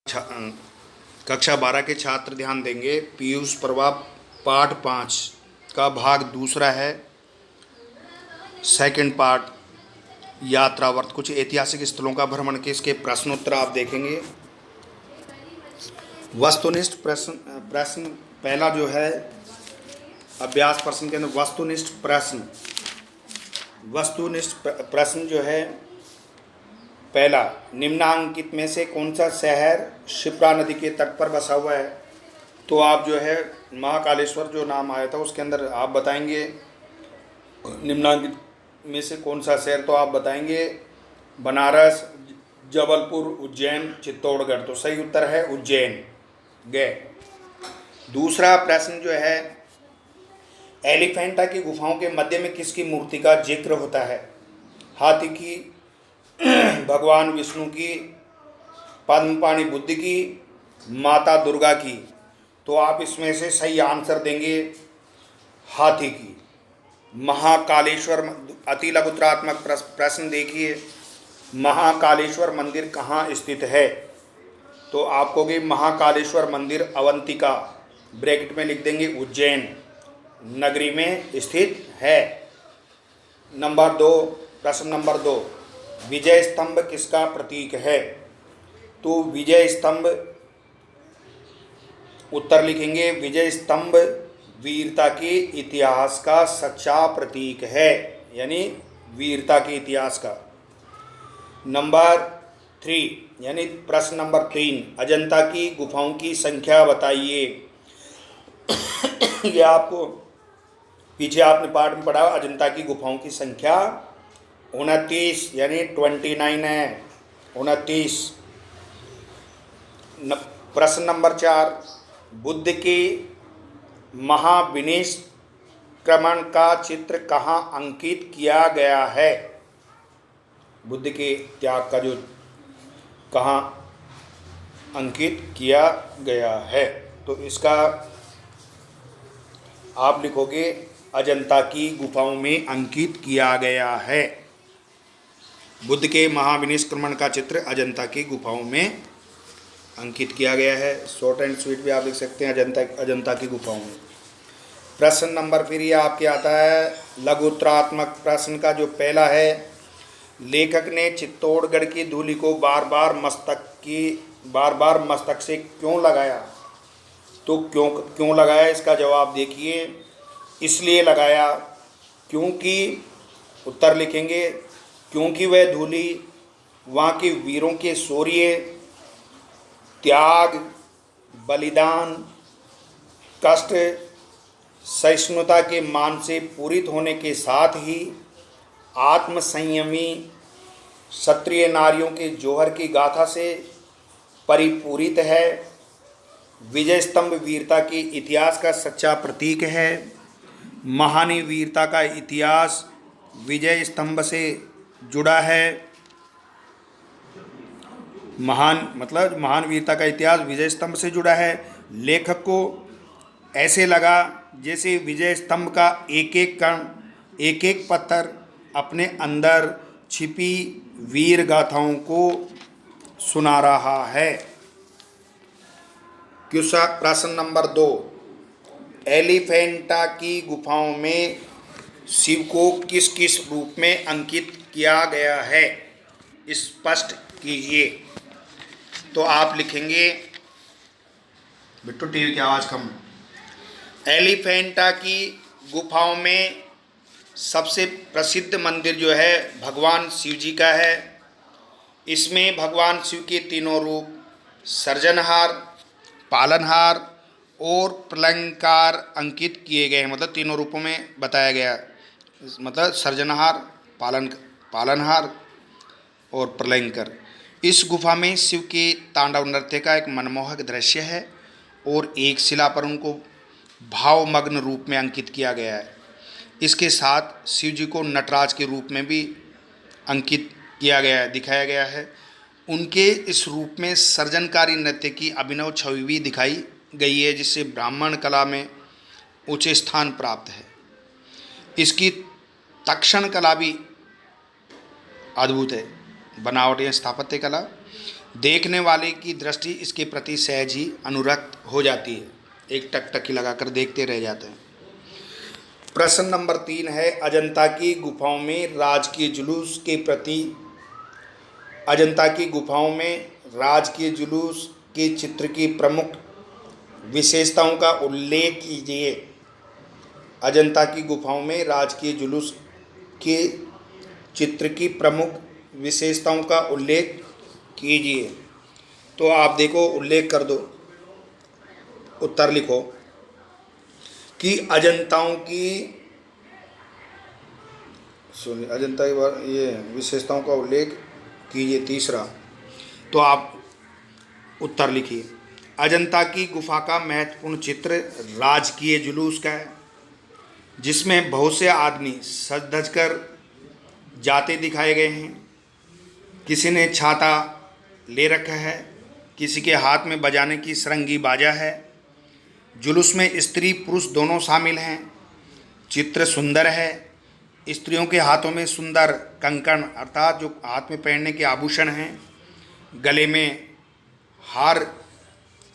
कक्षा 12 के छात्र ध्यान देंगे। पीयूष प्रभा पाठ 5 का भाग दूसरा है। सेकंड पार्ट यात्रावर्त, कुछ ऐतिहासिक स्थलों का भ्रमण के इसके प्रश्नोत्तर आप देखेंगे। वस्तुनिष्ठ प्रश्न प्रश्न पहला जो है अभ्यास प्रश्न के अंदर वस्तुनिष्ठ प्रश्न जो है पहला, निम्नांकित में से कौन सा शहर शिप्रा नदी के तट पर बसा हुआ है? तो आप जो है महाकालेश्वर जो नाम आया था उसके अंदर आप बताएंगे निम्नांकित में से कौन सा शहर, तो आप बताएंगे बनारस, जबलपुर, उज्जैन, चित्तौड़गढ़। तो सही उत्तर है उज्जैन। गए। दूसरा प्रश्न जो है एलिफेंटा की गुफाओं के मध्य में किसकी मूर्ति का जिक्र होता है? हाथी की, भगवान विष्णु की, पद्मपाणि बुद्ध की, माता दुर्गा की। तो आप इसमें से सही आंसर देंगे हाथी की। महाकालेश्वर, अति लघुत्रात्मक प्रश्न देखिए, महाकालेश्वर मंदिर कहाँ स्थित है? तो आप कहोगे महाकालेश्वर मंदिर अवंतिका, ब्रैकेट में लिख देंगे उज्जैन नगरी में स्थित है। नंबर 2, प्रश्न नंबर 2, विजय स्तंभ किसका प्रतीक है? तो विजय स्तंभ, उत्तर लिखेंगे विजय स्तंभ वीरता के इतिहास का सच्चा प्रतीक है, यानी वीरता के इतिहास का। नंबर 3 यानी प्रश्न नंबर 3, अजंता की गुफाओं की संख्या बताइए। ये आपको पीछे आपने पाठ में पढ़ा, अजंता की गुफाओं की संख्या 29 यानी 29 है, 29। प्रश्न नंबर 4, बुद्ध के महाविनिष्क्रमण का चित्र कहाँ अंकित किया गया है? बुद्ध के त्याग का जो कहाँ अंकित किया गया है? तो इसका आप लिखोगे अजंता की गुफाओं में अंकित किया गया है। बुद्ध के महाविनिष्क्रमण का चित्र अजंता की गुफाओं में अंकित किया गया है। शॉर्ट एंड स्वीट भी आप लिख सकते हैं अजंता की गुफाओं में। प्रश्न नंबर फिर ये आपके आता है लघुत्रात्मक प्रश्न का जो पहला है, लेखक ने चित्तौड़गढ़ की धूलि को बार बार मस्तक से क्यों लगाया? तो क्यों लगाया, इसका जवाब देखिए। इसलिए लगाया क्योंकि, उत्तर लिखेंगे क्योंकि वह धूलि वहाँ के वीरों के शौर्य, त्याग, बलिदान, कष्ट, सहिष्णुता के मान से पूरित होने के साथ ही आत्मसंयमी क्षत्रिय नारियों के जौहर की गाथा से परिपूरित है। विजय स्तंभ वीरता के इतिहास का सच्चा प्रतीक है। महानी वीरता का इतिहास विजय स्तंभ से जुड़ा है। महान वीरता का इतिहास विजय स्तंभ से जुड़ा है। लेखक को ऐसे लगा जैसे विजय स्तंभ का एक एक कण, एक एक पत्थर अपने अंदर छिपी वीर गाथाओं को सुना रहा है। प्रश्न नंबर 2, एलिफेंटा की गुफाओं में शिव को किस किस रूप में अंकित किया गया है? स्पष्ट कीजिए। तो आप लिखेंगे, बिट्टू टीवी की आवाज़ कम। एलिफेंटा की गुफाओं में सबसे प्रसिद्ध मंदिर जो है भगवान शिव जी का है। इसमें भगवान शिव के तीनों रूप सर्जनहार, पालनहार और प्रलंकार अंकित किए गए हैं। मतलब तीनों रूपों में बताया गया, मतलब सर्जनहार, पालनहार और प्रलंकर। इस गुफा में शिव के तांडव नृत्य का एक मनमोहक दृश्य है और एक शिला पर उनको भावमग्न रूप में अंकित किया गया है। इसके साथ शिव जी को नटराज के रूप में भी अंकित किया गया है, दिखाया गया है। उनके इस रूप में सर्जनकारी नृत्य की अभिनव छवि भी दिखाई गई है, जिससे ब्राह्मण कला में उच्च स्थान प्राप्त है। इसकी तक्षण कला भी अद्भुत है, बनावट या स्थापत्य कला। देखने वाले की दृष्टि इसके प्रति सहज ही अनुरक्त हो जाती है, एक टकटकी लगाकर देखते रह जाते हैं। प्रश्न नंबर 3 है, अजंता की गुफाओं में राजकीय जुलूस के प्रति, अजंता की गुफाओं में राजकीय जुलूस के चित्र की प्रमुख विशेषताओं का उल्लेख कीजिए। अजंता की गुफाओं में राजकीय जुलूस के चित्र की प्रमुख विशेषताओं का उल्लेख कीजिए। तो आप देखो, उल्लेख कर दो, उत्तर लिखो कि अजंताओं की, सुनिए, अजंता की ये विशेषताओं का उल्लेख कीजिए, तीसरा। तो आप उत्तर लिखिए। अजंता की गुफा का महत्वपूर्ण चित्र राजकीय जुलूस का है, जिसमें बहुत से आदमी सज धज कर जाते दिखाए गए हैं। किसी ने छाता ले रखा है, किसी के हाथ में बजाने की सरंगी बाजा है। जुलूस में स्त्री पुरुष दोनों शामिल हैं। चित्र सुंदर है। स्त्रियों के हाथों में सुंदर कंकण अर्थात जो हाथ में पहनने के आभूषण हैं, गले में हार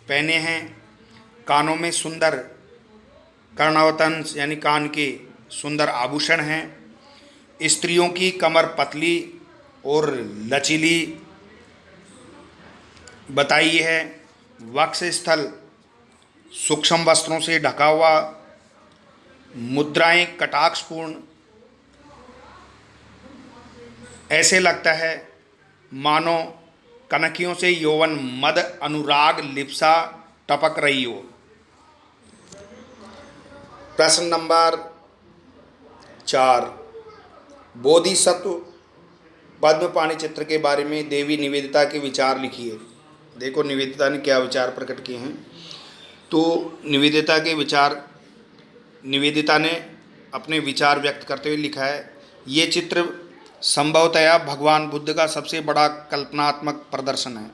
पहने हैं, कानों में सुंदर कर्णावतन यानी कान के सुंदर आभूषण हैं। स्त्रियों की कमर पतली और लचीली बताई है। वक्ष स्थल सूक्ष्म वस्त्रों से ढका हुआ, मुद्राएं कटाक्षपूर्ण, ऐसे लगता है मानो कनकियों से यौवन मद अनुराग लिप्सा टपक रही हो। प्रश्न नंबर 4, बोधिसत्व पद्मपाणि चित्र के बारे में देवी निवेदिता के विचार लिखिए। देखो निवेदिता ने क्या विचार प्रकट किए हैं। तो निवेदिता ने अपने विचार व्यक्त करते हुए लिखा है, ये चित्र संभवतया भगवान बुद्ध का सबसे बड़ा कल्पनात्मक प्रदर्शन है।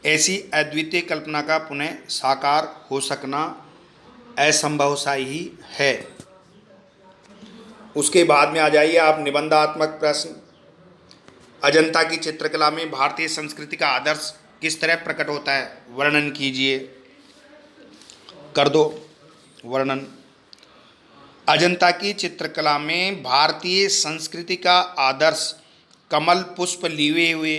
ऐसी अद्वितीय कल्पना का पुनः साकार हो सकना असंभव सा ही है। उसके बाद में आ जाइए आप निबंधात्मक प्रश्न। अजंता की चित्रकला में भारतीय संस्कृति का आदर्श किस तरह प्रकट होता है, वर्णन कीजिए। कर दो वर्णन। अजंता की चित्रकला में भारतीय संस्कृति का आदर्श कमल पुष्प लिए हुए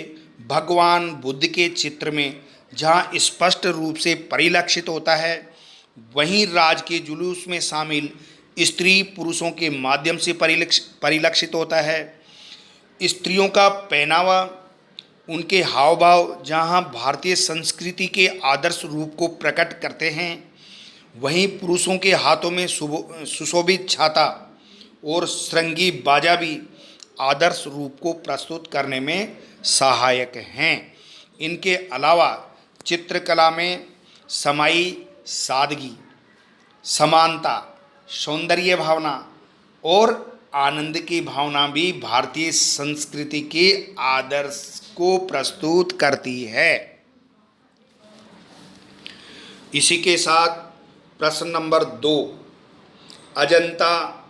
भगवान बुद्ध के चित्र में जहाँ स्पष्ट रूप से परिलक्षित होता है, वहीं राज के जुलूस में शामिल स्त्री पुरुषों के माध्यम से परिलक्षित होता है। स्त्रियों का पहनावा, उनके हाव भाव जहाँ भारतीय संस्कृति के आदर्श रूप को प्रकट करते हैं, वहीं पुरुषों के हाथों में सुशोभित छाता और श्रृंगी बाजा भी आदर्श रूप को प्रस्तुत करने में सहायक हैं। इनके अलावा चित्रकला में समाई सादगी, समानता, सौंदर्य भावना और आनंद की भावना भी भारतीय संस्कृति के आदर्श को प्रस्तुत करती है। इसी के साथ प्रश्न नंबर 2, अजंता,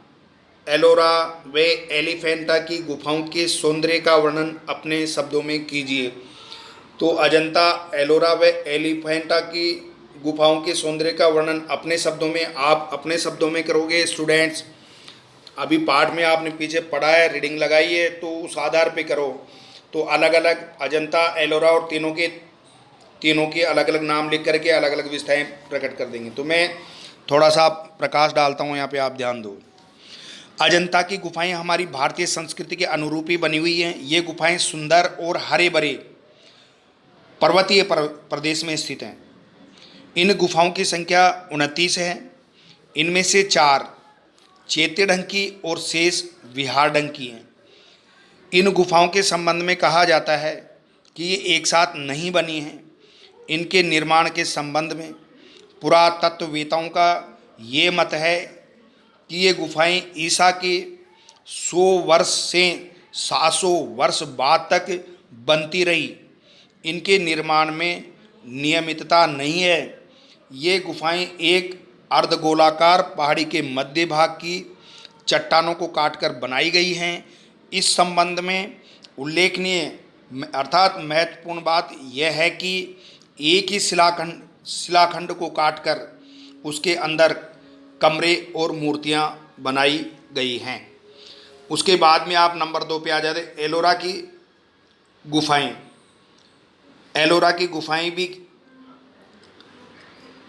एलोरा व एलिफेंटा की गुफाओं के सौंदर्य का वर्णन अपने शब्दों में कीजिए। तो अजंता, एलोरा व एलिफेंटा की गुफाओं के सौंदर्य का वर्णन अपने शब्दों में आप अपने शब्दों में करोगे। स्टूडेंट्स, अभी पाठ में आपने पीछे पढ़ा है, रीडिंग लगाई है, तो उस आधार पे करो। तो अलग अलग अजंता, एलोरा और तीनों के अलग अलग नाम लिख करके अलग अलग विशेषताएं प्रकट कर देंगे। तो मैं थोड़ा सा प्रकाश डालता हूँ यहाँ पे, आप ध्यान दो। अजंता की गुफाएं हमारी भारतीय संस्कृति के अनुरूप ही बनी हुई हैं। ये गुफाएं सुंदर और हरे भरे पर्वतीय प्रदेश में स्थित हैं। इन गुफाओं की संख्या 29 है। इनमें से 4 चैत्य ढंग की और शेष विहार ढंग की हैं। इन गुफाओं के संबंध में कहा जाता है कि ये एक साथ नहीं बनी हैं। इनके निर्माण के संबंध में पुरातत्ववेताओं का ये मत है कि ये गुफाएं ईसा के 100 वर्ष से 700 वर्ष बाद तक बनती रही। इनके निर्माण में नियमितता नहीं है। ये गुफाएं एक अर्धगोलाकार पहाड़ी के मध्य भाग की चट्टानों को काटकर बनाई गई हैं। इस संबंध में उल्लेखनीय अर्थात महत्वपूर्ण बात यह है कि एक ही शिलाखंड को काटकर उसके अंदर कमरे और मूर्तियां बनाई गई हैं। उसके बाद में आप नंबर 2 पे आ जाते, एलोरा की गुफाएं। एलोरा की गुफाएं भी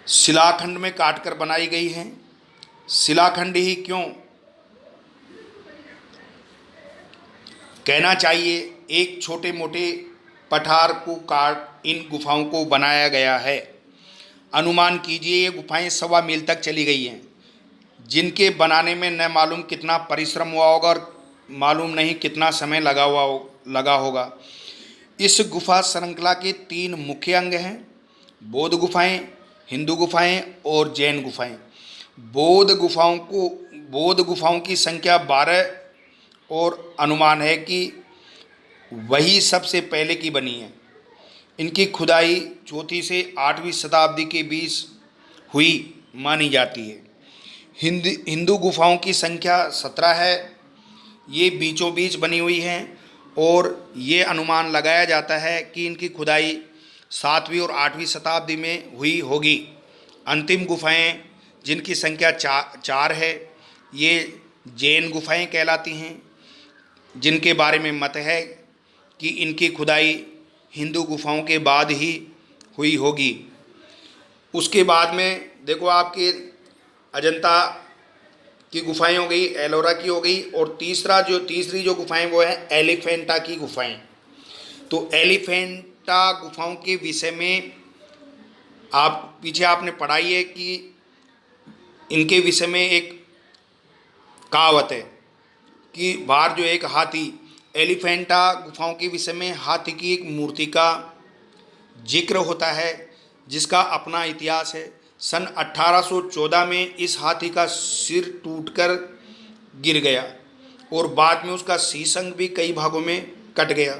शिलाखंड में काटकर बनाई गई हैं। शिलाखंड ही क्यों कहना चाहिए, एक छोटे मोटे पठार को काट इन गुफाओं को बनाया गया है। अनुमान कीजिए ये गुफाएं 1.25 मील तक चली गई हैं, जिनके बनाने में न मालूम कितना परिश्रम हुआ होगा और मालूम नहीं कितना समय लगा होगा। इस गुफा श्रृंखला के 3 मुख्य अंग हैं, बौद्ध गुफाएं, हिंदू गुफाएं और जैन गुफाएं। बौद्ध गुफाओं की संख्या 12 और अनुमान है कि वही सबसे पहले की बनी है। इनकी खुदाई 4वीं से 8वीं शताब्दी के बीच हुई मानी जाती है। हिंदू गुफाओं की संख्या 17 है। ये बीचों बीच बनी हुई हैं और ये अनुमान लगाया जाता है कि इनकी खुदाई 7वीं और 8वीं शताब्दी में हुई होगी। अंतिम गुफाएं जिनकी संख्या 4 है, ये जैन गुफाएं कहलाती हैं, जिनके बारे में मत है कि इनकी खुदाई हिंदू गुफाओं के बाद ही हुई होगी। उसके बाद में देखो आपके अजंता की गुफाएं हो गई, एलोरा की हो गई, और तीसरी जो गुफाएं वो है एलिफेंटा की गुफाएं। तो एलिफेंटा गुफाओं के विषय में पीछे आपने पढ़ाई है कि इनके विषय में एक कहावत है कि बाहर जो एक हाथी, एलिफेंटा गुफाओं के विषय में हाथी की एक मूर्ति का जिक्र होता है, जिसका अपना इतिहास है। सन 1814 में इस हाथी का सिर टूटकर गिर गया और बाद में उसका शीश अंग भी कई भागों में कट गया।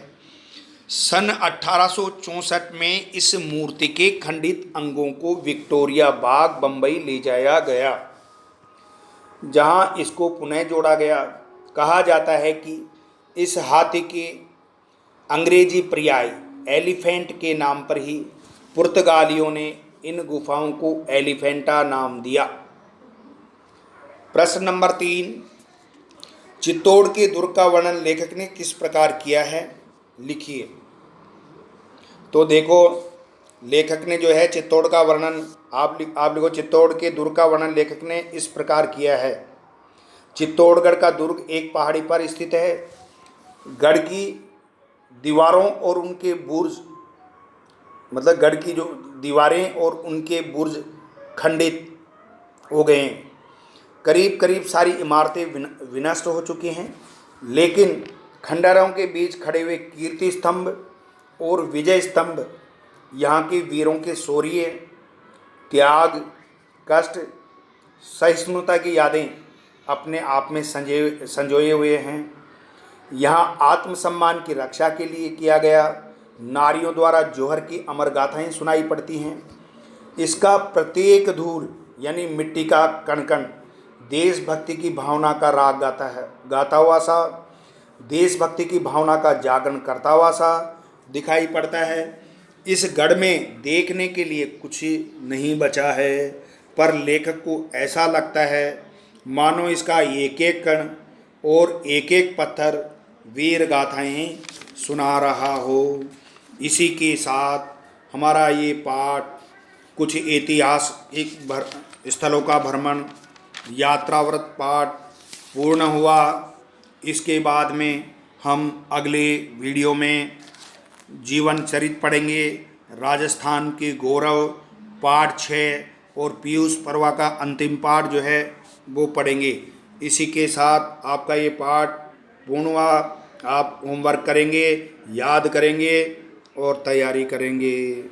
सन 1864 में इस मूर्ति के खंडित अंगों को विक्टोरिया बाग, बम्बई ले जाया गया, जहां इसको पुनः जोड़ा गया। कहा जाता है कि इस हाथी के अंग्रेजी पर्याय एलिफेंट के नाम पर ही पुर्तगालियों ने इन गुफाओं को एलिफेंटा नाम दिया। प्रश्न नंबर 3, चित्तौड़ के दुर्ग का वर्णन लेखक ने किस प्रकार किया है, लिखिए। तो देखो, लेखक ने जो है चित्तौड़ का वर्णन, आप लिखो, चित्तौड़ के दुर्ग का वर्णन लेखक ने इस प्रकार किया है। चित्तौड़गढ़ का दुर्ग एक पहाड़ी पर स्थित है। गढ़ की दीवारों और उनके बुर्ज, मतलब गढ़ की जो दीवारें और उनके बुर्ज खंडित हो गए हैं। करीब करीब सारी इमारतें विनष्ट हो चुकी हैं, लेकिन खंडहरों के बीच खड़े हुए कीर्ति स्तंभ और विजय स्तंभ यहाँ के वीरों के शौर्य, त्याग, कष्ट, सहिष्णुता की यादें अपने आप में संजोए हुए हैं। यहाँ आत्मसम्मान की रक्षा के लिए किया गया नारियों द्वारा जौहर की अमर गाथाएँ सुनाई पड़ती हैं। इसका प्रत्येक धूल यानी मिट्टी का कण कण देशभक्ति की भावना का राग गाता हुआ सा, देशभक्ति की भावना का जागरण करता हुआ सा दिखाई पड़ता है। इस गढ़ में देखने के लिए कुछ नहीं बचा है, पर लेखक को ऐसा लगता है मानो इसका एक एक कण और एक एक पत्थर वीर गाथाएँ सुना रहा हो। इसी के साथ हमारा ये पाठ कुछ ऐतिहासिक स्थलों का भ्रमण यात्राव्रत पाठ पूर्ण हुआ। इसके बाद में हम अगले वीडियो में जीवन चरित पढ़ेंगे, राजस्थान के गौरव पाठ 6 और पीयूष पर्वा का अंतिम पाठ जो है वो पढ़ेंगे। इसी के साथ आपका ये पाठ पूर्ण हुआ। आप होमवर्क करेंगे, याद करेंगे और तैयारी करेंगे।